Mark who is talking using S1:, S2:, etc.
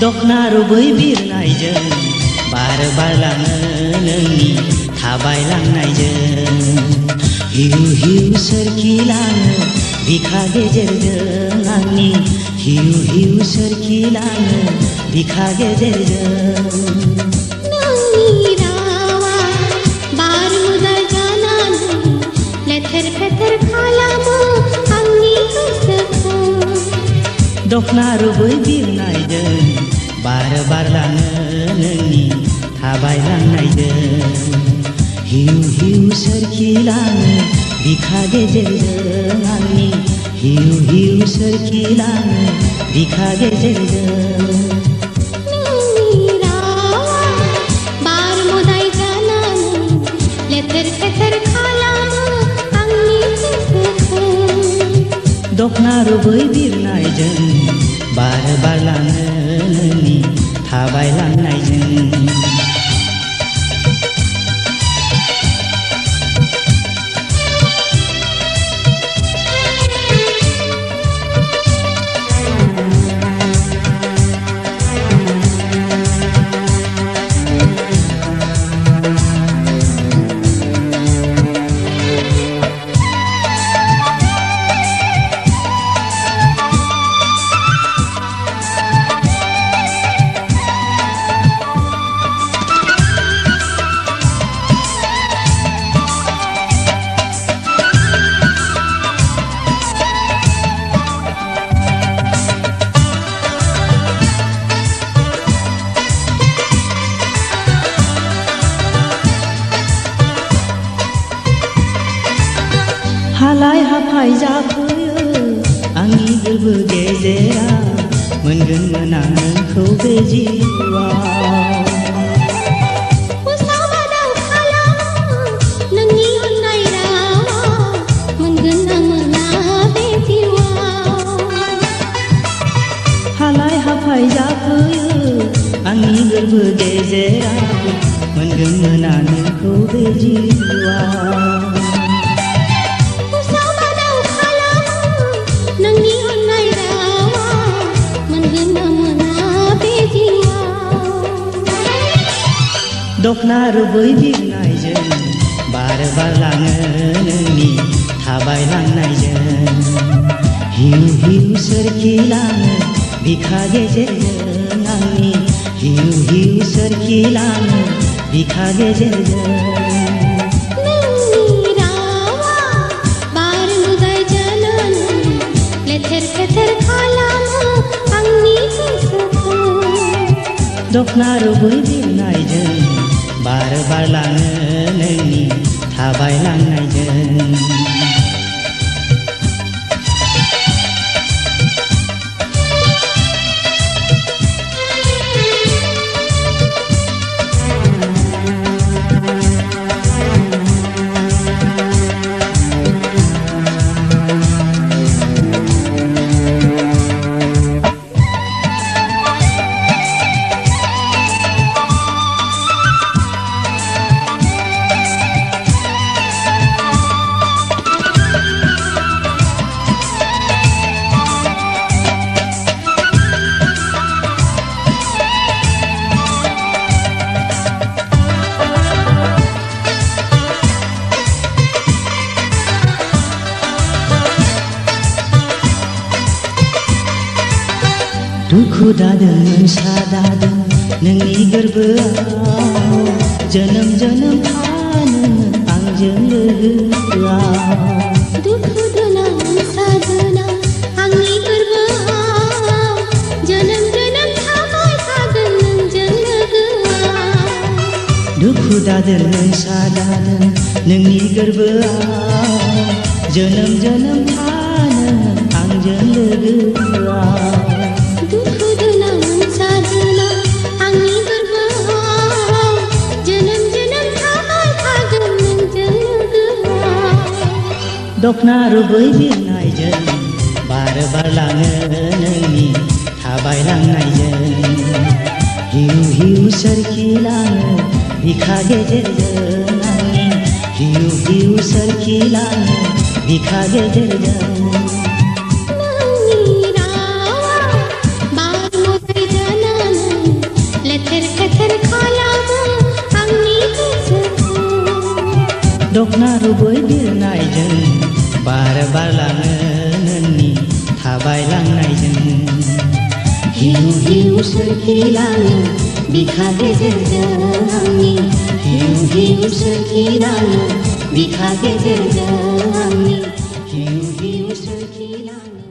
S1: दखना रुबै बिरनायजों बार बारलाङो नोंनि थाबायलांनायजों हिउ हिउ सोरखिलाङो बिखा गेजेरजों आंनि हिउ हिउ सोरखिलाङो बिखा गेजेरजों
S2: नोंनि रावा बार मुदाय जानानै लेथेर फेथेर खालामो आंनि गोसोखौ
S1: दखना रुबै बिरनायजों बार बारलाङो नोंनि थाबायलांनायजों हिउ हिउ सोरखिलाङो बिखा गेजेरजों आंनि हिउ हिउ सोरखिलाङो बिखा गेजेरजों
S2: नोंनि रावा बार मुदाय जानानै लेथेर फेथेर खालामो आंनि गोसोखौ
S1: दखना रुबै बिरनायजों बार बारलाङो नोंनि थाबायलांनायजों हालाय हाफाय जाफैयो आंनि गोरबो गेजेराव मोनगोन मोना नोंखौ बे जिउआव
S2: उसाव-बादाव खालामो नोंनि अननाय रावा मोनगोन ना मोना बे जिउआव
S1: हालाय हाफाय जाफैयो आंनि गोरबो गेजेराव मोनगोन मोना नोंखौ बे जिउआव
S2: नोंनि अननाय रावा मोनगोन ना मोना बे जिउआव
S1: दखना रुबै बिरनायजों बार बारलाङो नोंनि थाबायलांनायजों हिउ हिउ सोरखिलाङो बिखा गेजेरजों आंनि हिउ हिउ सोरखिलाङो बिखा गेजेरजों दखना रुबै बिरनायजों बार बारलाङो नोंनि थाबायलांनायजों दुखु दादों मोनसा दादों नोंनि गोरबोआव जोनोम जोनोम थानो आंजों लोगोआव
S2: दुखु दोना मोनसा दोना आंनि गोरबोआव जोनोम जोनोम थाबाय थागोन नोंजों लोगोआव
S1: दुखु दादों मोनसा दादों नोंनि गोरबोआव जोनोम जोनोम थानो आंजों लोगोआव
S2: दुखु दोना मोनसा दोना आंनि गोरबोआव
S1: दखना रुबै बिरनायजों बार बारलाङो नोंनि थाबायलांनायजों हिउ हिउ सोरखिलाङो बिखा गेजेरजों आंनि हिउ हिउ सोरखिलाङो बिखा गेजेरजों
S2: नोंनि रावा बार मोदै जानानै लेथेर फेथेर खालामो आंनि गोसोखौ
S1: दखना रुबै बिरनायजों बार बारलाङो नोंनि थाबायलांनायजों हिउ हिउ सोरखिलाङो बिखा गेजेरजों आंनि हिउ हिउ सोरखिलाङो बिखा गेजेरजों आंनि हिउ हिउ सोरखिलाङो